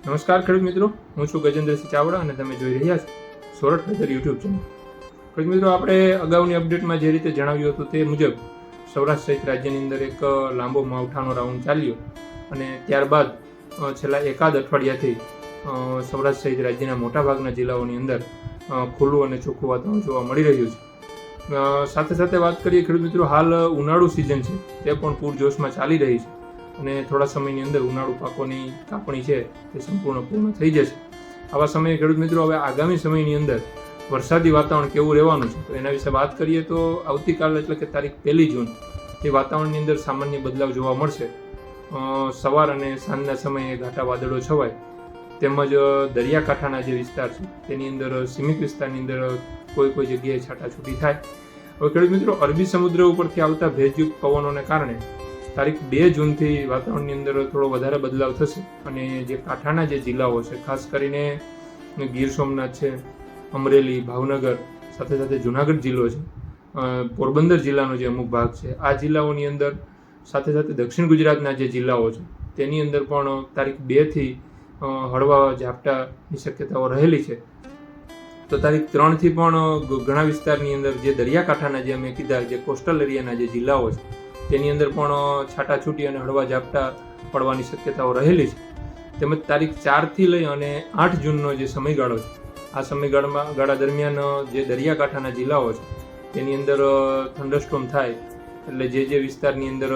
નમસ્કાર ખેડૂત મિત્રો, હું છું ગજેન્દ્રસિંહ ચાવડા અને તમે જોઈ રહ્યા છો સોરઠ વેધર યુટ્યુબ ચેનલ. ખેડૂત મિત્રો, આપણે અગાઉની અપડેટમાં જે રીતે જણાવ્યું હતું તે મુજબ સૌરાષ્ટ્ર સહિત રાજ્યની અંદર એક લાંબો માવઠાનો રાઉન્ડ ચાલ્યો અને ત્યારબાદ છેલ્લા એકાદ અઠવાડિયાથી સૌરાષ્ટ્ર સહિત રાજ્યના મોટાભાગના જિલ્લાઓની અંદર ખુલ્લું અને ચોખ્ખું વાતાવરણ જોવા મળી રહ્યું છે. સાથે સાથે વાત કરીએ ખેડૂત મિત્રો, હાલ ઉનાળુ સિઝન છે તે પણ પૂરજોશમાં ચાલી રહી છે અને થોડા સમયની અંદર ઉનાળુ પાકોની કાપણી છે તે પૂર્ણ થઈ જશે. આવા સમયે ખેડૂત મિત્રો, હવે આગામી સમયની અંદર વરસાદી વાતાવરણ કેવું રહેવાનું છે તો એના વિશે વાત કરીએ તો આવતીકાલ એટલે કે તારીખ 1 જૂન એ વાતાવરણની અંદર સામાન્ય બદલાવ જોવા મળશે. સવાર અને સાંજના સમયે ઘાટા વાદળો છવાય તેમજ દરિયાકાંઠાના જે વિસ્તાર છે તેની અંદર સીમિત વિસ્તારની અંદર કોઈ જગ્યાએ છાટાછૂટી થાય. હવે ખેડૂત મિત્રો, અરબી સમુદ્ર ઉપરથી આવતા ભેજયુક્ત પવનોને કારણે તારીખ 2 જૂનથી વાતાવરણની અંદર થોડો વધારે બદલાવ થશે અને જે કાંઠાના જે જિલ્લાઓ છે, ખાસ કરીને ગીર સોમનાથ છે, અમરેલી, ભાવનગર, સાથે સાથે જુનાગઢ જિલ્લો છે, પોરબંદર જિલ્લાનો જે અમુક ભાગ છે, આ જિલ્લાઓની અંદર સાથે સાથે દક્ષિણ ગુજરાતના જે જિલ્લાઓ છે તેની અંદર પણ તારીખ 2થી હળવા ઝાપટાની શક્યતાઓ રહેલી છે. તો તારીખ 3થી પણ ઘણા વિસ્તારની અંદર જે દરિયાકાંઠાના જે અમે કીધા જે કોસ્ટલ એરિયાના જે જિલ્લાઓ છે તેની અંદર પણ છાટાછૂટી અને હળવા ઝાપટા પડવાની શક્યતાઓ રહેલી છે. તેમજ તારીખ 4થી લઈ અને 8 જૂનનો જે સમયગાળો છે, આ સમયગાળા દરમિયાન જે દરિયાકાંઠાના જિલ્લાઓ છે તેની અંદર થંડરસ્ટોર્મ થાય એટલે જે વિસ્તારની અંદર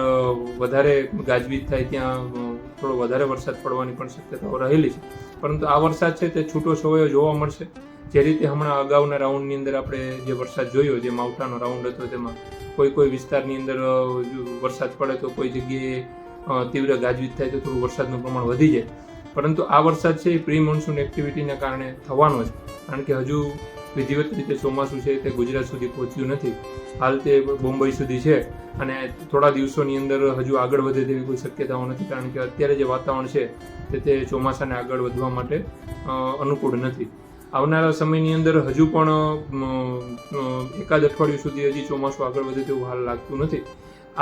વધારે ગાજવીજ થાય ત્યાં થોડો વધારે વરસાદ પડવાની પણ શક્યતાઓ રહેલી છે. પરંતુ આ વરસાદ છે તે છૂટો છવાયો જોવા મળશે. જે રીતે હમણાં અગાઉના રાઉન્ડની અંદર આપણે જે વરસાદ જોયો, જે માવઠાનો રાઉન્ડ હતો, તેમાં કોઈ વિસ્તારની અંદર વરસાદ પડે તો કોઈ જગ્યાએ તીવ્ર ગાજવીજ થાય તો થોડું વરસાદનું પ્રમાણ વધી જાય. પરંતુ આ વરસાદ છે એ પ્રી મોન્સૂન એક્ટિવિટીના કારણે થવાનો છે, કારણ કે હજુ વિધિવત રીતે ચોમાસું છે તે ગુજરાત સુધી પહોંચ્યું નથી. હાલ તે બોમ્બઈ સુધી છે અને થોડા દિવસોની અંદર હજુ આગળ વધે તેવી કોઈ શક્યતાઓ નથી, કારણ કે અત્યારે જે વાતાવરણ છે તે ચોમાસાને આગળ વધવા માટે અનુકૂળ નથી. આવનારા સમયની અંદર હજુ પણ એકાદ અઠવાડિયું સુધી હજી ચોમાસું આગળ વધે તેવું હાલ લાગતું નથી.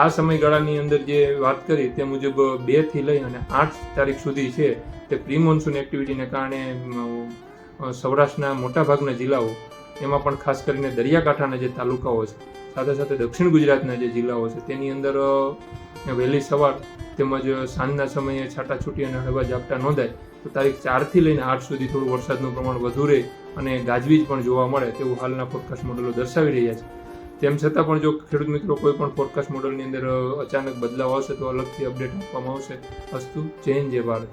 આ સમયગાળાની અંદર જે વાત કરી તે મુજબ 2થી લઈ અને 8 તારીખ સુધી છે તે પ્રી મોન્સૂન એક્ટિવિટીને કારણે સૌરાષ્ટ્રના મોટાભાગના જિલ્લાઓ, એમાં પણ ખાસ કરીને દરિયાકાંઠાના જે તાલુકાઓ છે, સાથે સાથે દક્ષિણ ગુજરાતના જે જિલ્લાઓ છે તેની અંદર વહેલી સવાર તેમજ સાંજના સમયે છાટાછૂટી અને હળવા ઝાપટા નોંધાય. તો તારીખ 4થી લઈને 8 સુધી થોડું વરસાદનું પ્રમાણ વધુ રહે અને ગાજવીજ પણ જોવા મળે તેવું હાલના ફોરકાસ્ટ મોડલો દર્શાવી રહ્યા છે. તેમ છતાં પણ જો ખેડૂત મિત્રો કોઈ પણ ફોરકાસ્ટ મોડલની અંદર અચાનક બદલાવ આવશે તો અલગથી અપડેટ આપવામાં આવશે. અસ્તુ, જય હિન્દ, જય ભારત.